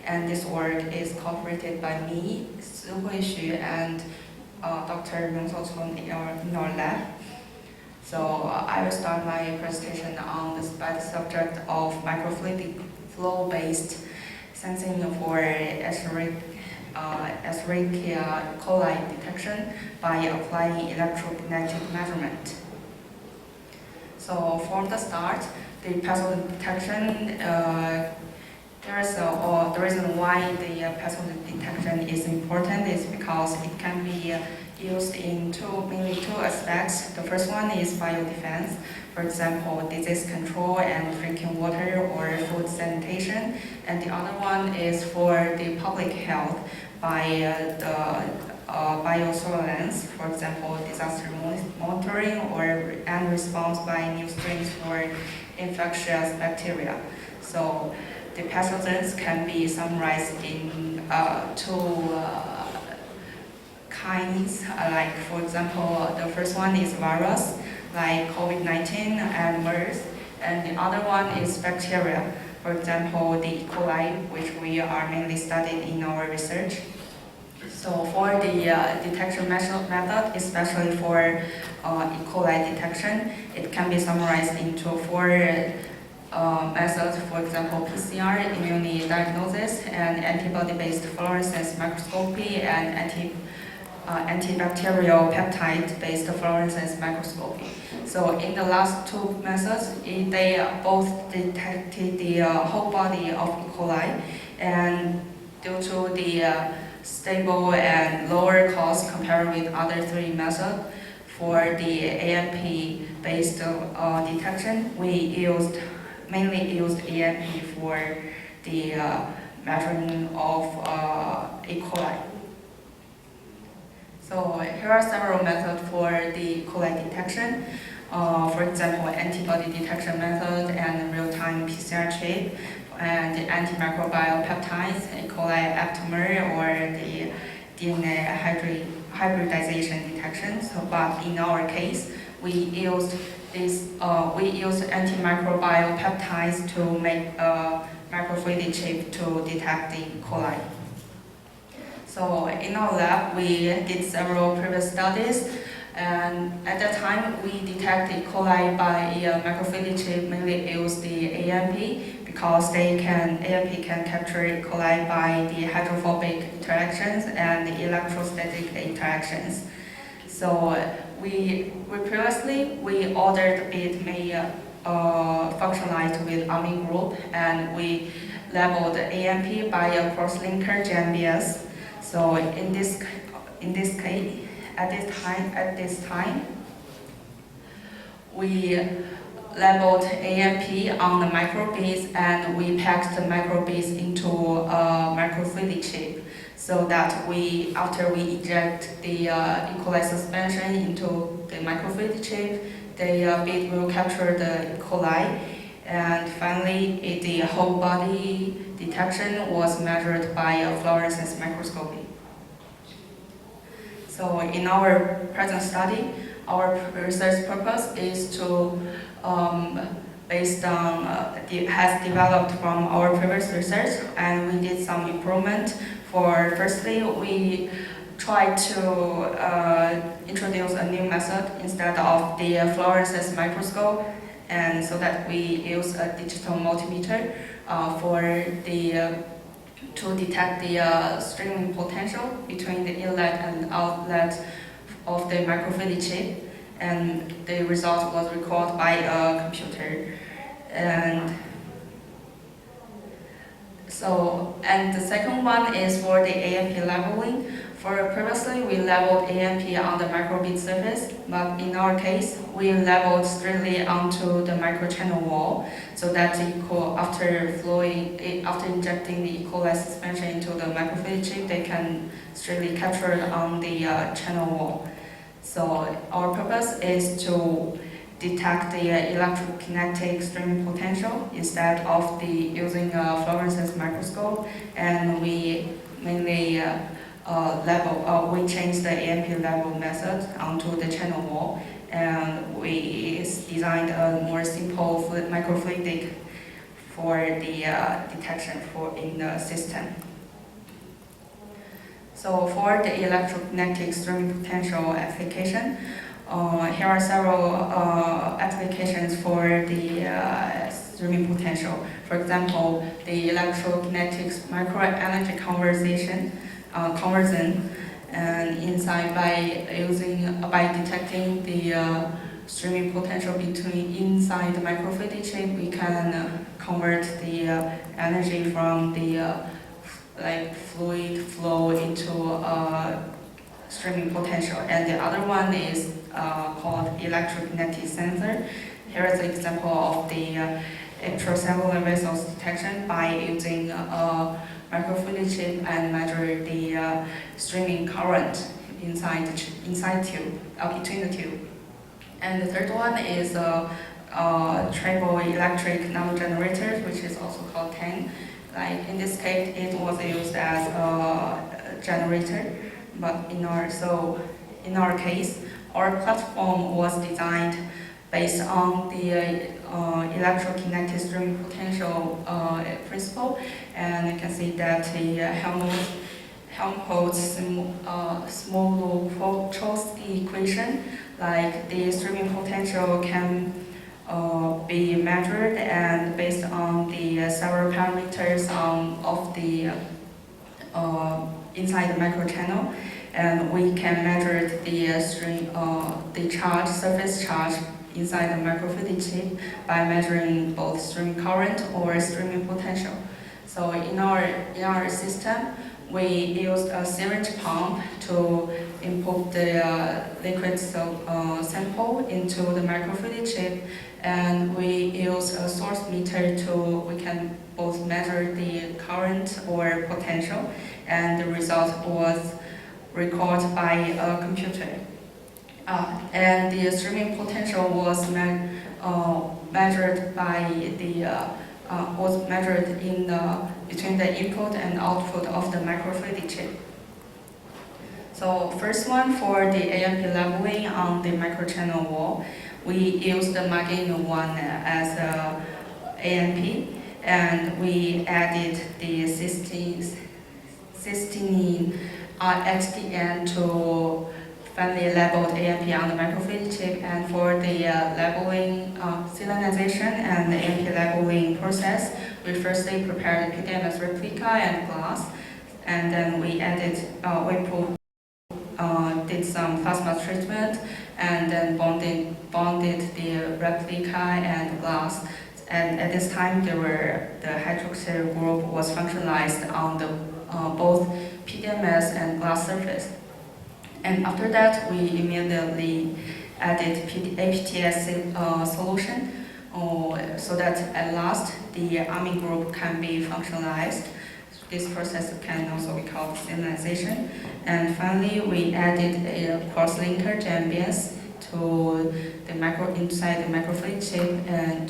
and this work is cooperated by me, Su Huixu, and Dr. Myung-So Chun in our lab. So I will start my presentation on by the subject of microfluidic flow-based sensing for Escherichia coli detection by applying electrokinetic measurement. So from the start, the pathogen detection, the reason why the pathogen detection is important is because it can be used in mainly two aspects. The first one is biodefense, for example, disease control and drinking water or food sanitation, and the other one is for the public health by the biosolience, for example, disaster monitoring and response by new strains for infectious bacteria. So the pathogens can be summarized in two kinds, like for example, the first one is virus, like COVID-19 and MERS, and the other one is bacteria, for example, the E. coli, which we are mainly studied in our research. So for the detection method, especially for E. coli detection, it can be summarized into four methods, for example, PCR, immunodiagnosis, and antibody-based fluorescence microscopy, and antibacterial peptide-based fluorescence microscopy. So in the last two methods, they both detected the whole body of E. coli, and due to the stable and lower cost compared with other three methods, for the AMP-based detection, we mainly used AMP for the measuring of E. coli. So here are several methods for the E. coli detection. For example, antibody detection method and real-time PCR chip, and the antimicrobial peptides, E. coli aptamer, or the DNA hybridization detection. So, but in our case, we used antimicrobial peptides to make a microfluidic chip to detect the E. coli. So in our lab, we did several previous studies, and at that time, we detect E. coli by a microfluidic chip, mainly use the AMP, because AMP can capture E. coli by the hydrophobic interactions and the electrostatic interactions. So we previously ordered it made functionalized with amine group, and we labeled AMP by a cross-linker GMBS. So in this case, at this time, we labeled AMP on the microbeads, and we packed the microbeads into a microfluidic chip, so that after we inject the E. coli suspension into the microfluidic chip, the bead will capture the E. coli, and finally the whole body detection was measured by a fluorescence microscopy. So in our present study, our research purpose is to, based on, has developed from our previous research, and we did some improvement. Firstly, we tried to introduce a new method instead of the fluorescence microscope, and so that we use a digital multimeter to detect the streaming potential between the inlet and outlet of the microfluidic chip, and the result was recorded by a computer. And the second one is for the AMP labeling. Previously, we labeled AMP on the microbead surface, but in our case, we labeled strictly onto the microchannel wall, so that after injecting the E. coli suspension into the microfluidic chip, they can strictly capture it on the channel wall. So our purpose is to detect the electrokinetic streaming potential instead of using a fluorescence microscope, and we mainly we changed the AMP label method onto the channel wall, and we designed a more simple microfluidic for the detection in the system. So for the electrokinetic streaming potential application, here are several applications for the streaming potential. For example, the electrokinetic microenergy conversion, and inside by detecting the streaming potential inside the microfluidic chip, we can convert the energy from the fluid flow into streaming potential. And the other one is called electrokinetic sensor. Here is an example of the extracellular vessels detection by using a microfluidic chip and measure the streaming current inside tube, between the tube. And the third one is triboelectric nanogenerators, which is also called TANG. Like in this case, it was used as a generator, but in our case, our platform was designed based on the electrokinetic streaming potential principle, and you can see that the Helmholtz small loop Chomsky equation, like the streaming potential can be measured and based on the several parameters of the inside the microchannel, and we can measure the charge, surface charge inside the microfluidic chip by measuring both streaming current or streaming potential. So in our system, we used a syringe pump to input the liquid sample into the microfluidic chip, and we use a source meter we can both measure the current or potential, and the result was recorded by a computer. And the streaming potential was measured in between the input and output of the microfluidic chip. So first one, for the AMP labeling on the microchannel wall, we used the Magino one as a AMP, and we added the cysteine XDN to finally labeled AMP on the microfluidic chip. And for the labeling, siliconization and the AMP labeling process, we firstly prepared PDMS replica and glass, and then we did some plasma treatment, and then bonded the replica and glass. And at this time, the hydroxyl group was functionalized on the both PDMS and glass surface. And after that, we immediately added APTS solution, so that at last the amine group can be functionalized. This process can also be called siliconization. And finally, we added a cross-linker JMBS to the inside the microfluidic chip, and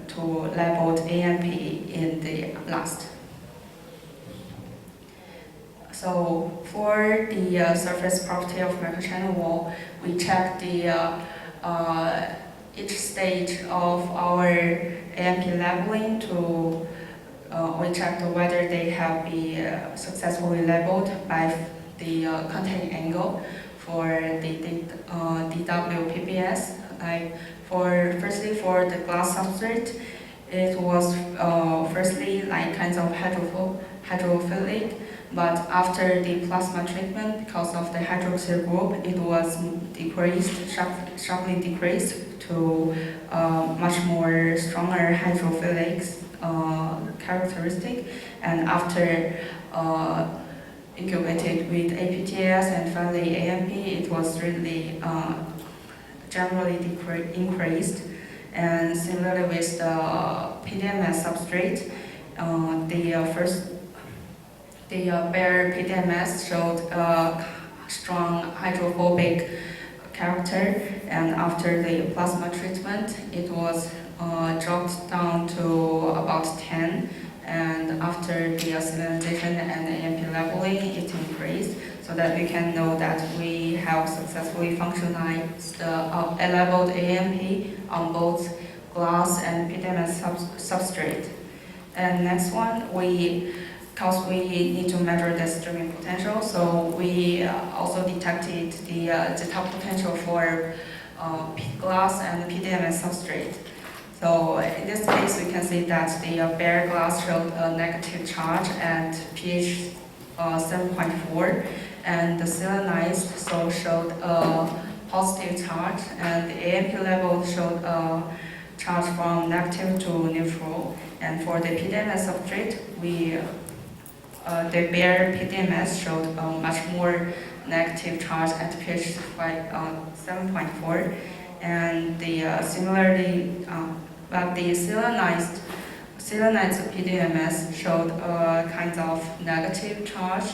to labeled AMP in the last. So for the surface property of microchannel wall, we check each stage of our AMP labeling we checked whether they have been successfully labeled by the contact angle for the DWPBS. Firstly for the glass substrate, it was firstly kinds of hydrophilic, but after the plasma treatment, because of the hydroxyl group, it was sharply decreased to much more stronger hydrophilic characteristic. And after incubated with APTS and finally AMP, it was really generally increased. And similarly with the PDMS substrate, the bare PDMS showed a strong hydrophobic character, and after the plasma treatment, it was dropped down to about 10, and after the siliconization and AMP labeling, it increased, so that we can know that we have successfully functionalized a labeled AMP on both glass and PDMS substrate. And next one, because we need to measure the streaming potential, so we also detected the top potential for glass and PDMS substrate. So in this case, we can see that the bare glass showed a negative charge at pH 7.4, and the selenized showed a positive charge, and the AMP level showed a charge from negative to neutral. And for the PDMS substrate, the bare PDMS showed a much more negative charge at pH 7.4, and similarly, but the selenized PDMS showed a kind of negative charge,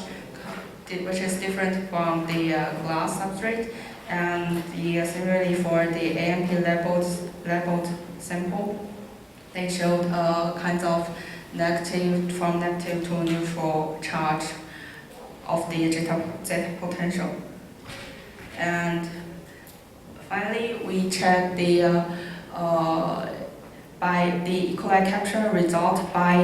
which is different from the glass substrate. And similarly for the AMP labeled sample, they showed a kind of from negative to neutral charge of the zeta potential. And finally, we checked by the E. coli capture result by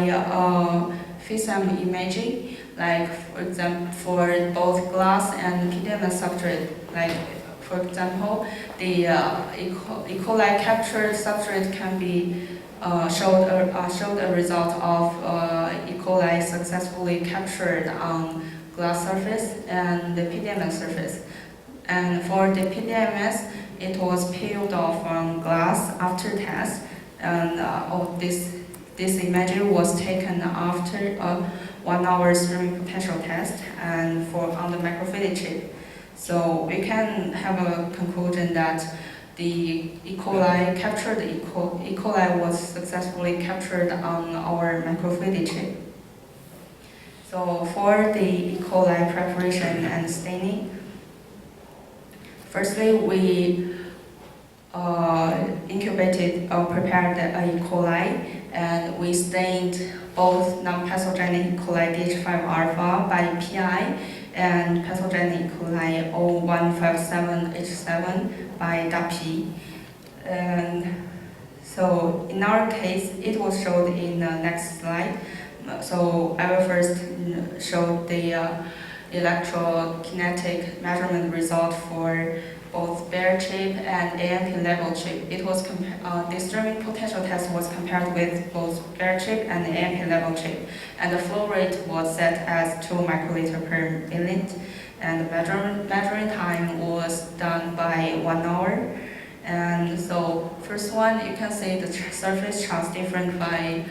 FISM imaging, like for example for both glass and PDMS substrate. Like for example, the E. coli captured substrate can be showed a result of E. coli successfully captured on glass surface and the PDMS surface. And for the PDMS, it was peeled off from glass after test, and this imaging was taken after a 1 hour streaming potential test and on the microfluidic chip. So we can have a conclusion that the E. coli was successfully captured on our microfluidic chip. So for the E. coli preparation and staining, firstly we prepared the E. coli, and we stained both non-pathogenic E. coli DH5 alpha by PI and pathogenic E. coli O157H7 by DAPI. And so in our case, it was showed in the next slide. So I will first show the electrokinetic measurement result for both bare chip and AMP level chip. It was the streaming potential test was compared with both bare chip and AMP level chip, and the flow rate was set as 2 microliter per milliliter, and the measuring time was done by 1 hour. And so first one, you can see the surface charge different by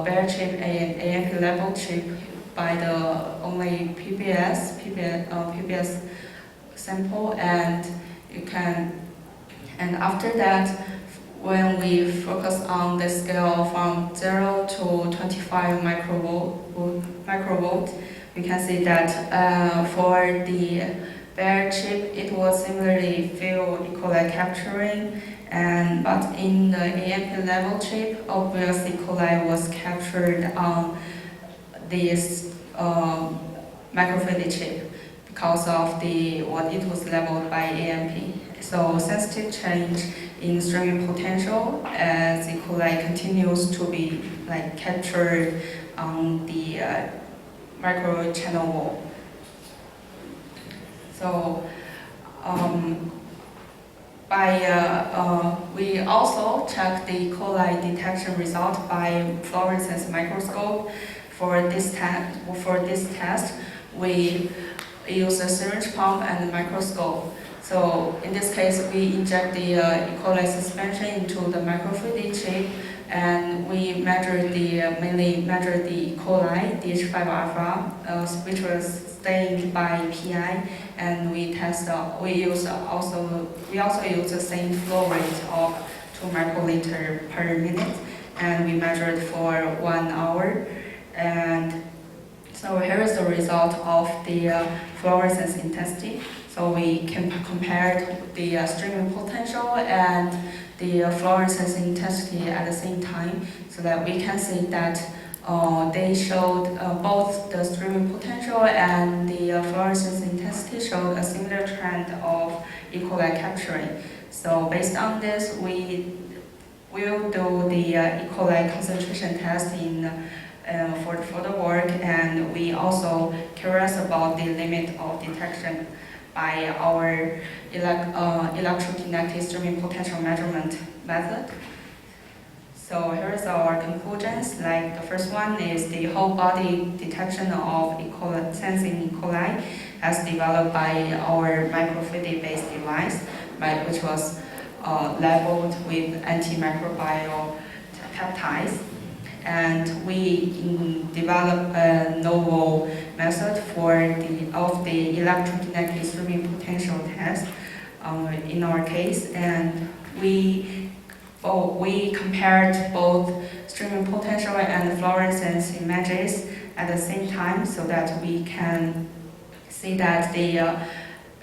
bare chip and AMP level chip by the only PBS sample, and after that, when we focus on the scale from 0 to 25 microvolt, we can see that for the bare chip, it was similarly few E. coli capturing, but in the AMP level chip, obviously E. coli was captured on this microfluidic chip because of what it was labeled by AMP. So sensitive change in streaming potential as E. coli continues to be captured on the microchannel wall. So we also checked the E. coli detection result by fluorescence microscope. For this test, we use a syringe pump and a microscope. So in this case, we inject the E. coli suspension into the microfluidic chip, and we mainly measure the E. coli DH5 alpha, which was stained by PI, and we also use the same flow rate of 2 microliter per minute, and we measured for 1 hour. And so here is the result of the fluorescence intensity. So we can compare the streaming potential and the fluorescence intensity at the same time, so that we can see that they showed both the streaming potential and the fluorescence intensity showed a similar trend of E. coli capturing. So based on this, we will do the E. coli concentration test for the further work, and we also curious about the limit of detection by our electrokinetic streaming potential measurement method. So here's our conclusions. Like the first one is the whole body detection of E. coli, sensing E. coli, as developed by our microfluidic-based device, which was labeled with antimicrobial peptides. And we developed a novel method of the electrokinetic streaming potential test in our case, and we compared both streaming potential and fluorescence images at the same time, so that we can see that the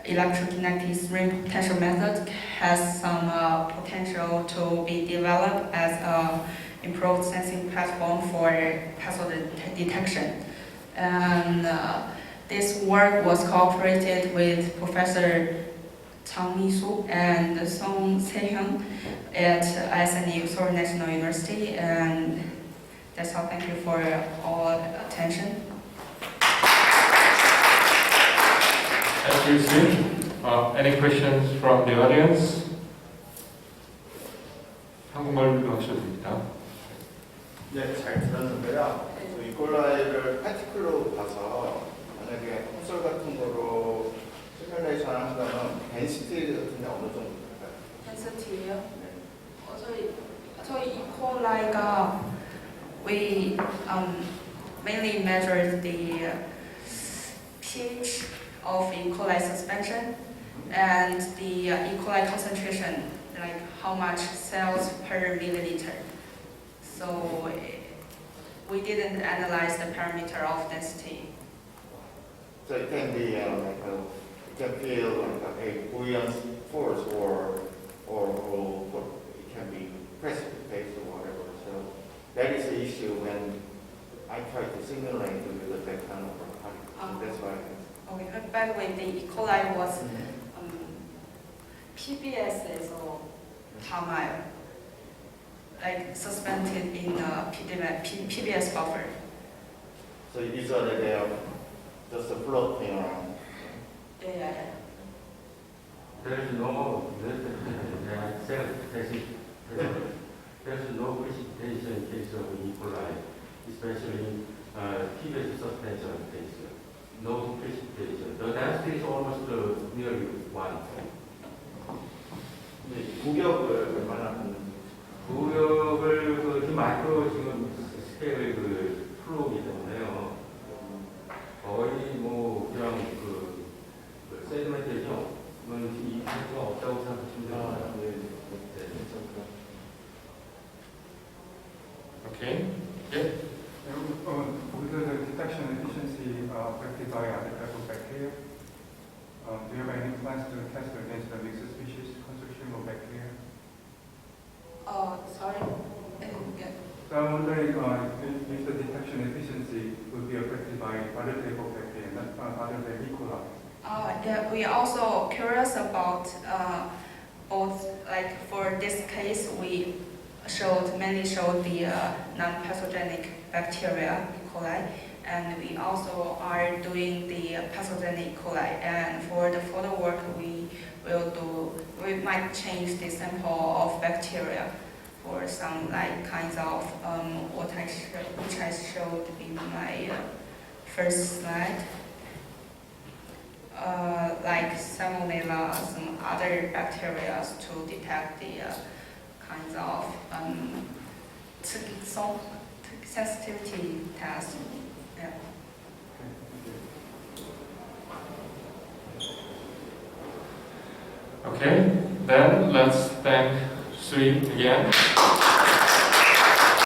electrokinetic streaming potential method has some potential to be developed as an improved sensing platform for pathogen detection. And this work was cooperated with Professor Chang Mi-soo and Song Se-hyun at SNU, Seoul National University, and that's all. Thank you for all attention. Thank you, Sue. Any questions from the audience? 한국말로 하셔도 됩니다. 네, 잘 들었는데요. 이콜라이를 파티클로 봐서 만약에 콘솔 같은 거로 시뮬레이션 한다면 덴시티 같은 게 어느 정도 될까요? 덴시티요? 네. 저희 이콜라이가 we mainly measured the pH of E. coli suspension and the E. coli concentration, like how much cells per milliliter. So we didn't analyze the parameter of density. So it can be it can feel like a buoyant force, or it can be precipitate or whatever. So that is the issue when I try to simulate with that kind of particle. That's why. Okay. By the way, the E. coli was PBS에서 담아요. Like suspended in a PBS buffer. So usually they are just floating around. Yeah. There is no precipitation in case of E. coli, especially in PBS suspension case. No precipitation. The density is almost nearly 1. 구격을 얼마나 받는지. 구역을 마이크로 지금 스케일 플로우이기 때문에요. 거의 그냥 세디멘테이션 이 수가 없다고 생각하시면 됩니다. Okay. Yeah. With the detection efficiency affected by other type of bacteria, do you have any plans to test against the mixed species consortium of bacteria? Sorry. So I'm wondering if the detection efficiency would be affected by other type of bacteria, not other than E. coli. Yeah, we also curious about both. Like for this case, we mainly showed the non-pathogenic bacteria, E. coli, and we also are doing the pathogenic E. coli. And for the further work, we might change the sample of bacteria for some kinds of which I showed in my first slide, like salmonella, some other bacteria to detect the kinds of sensitivity test. Yeah. Okay, then let's thank Sui again.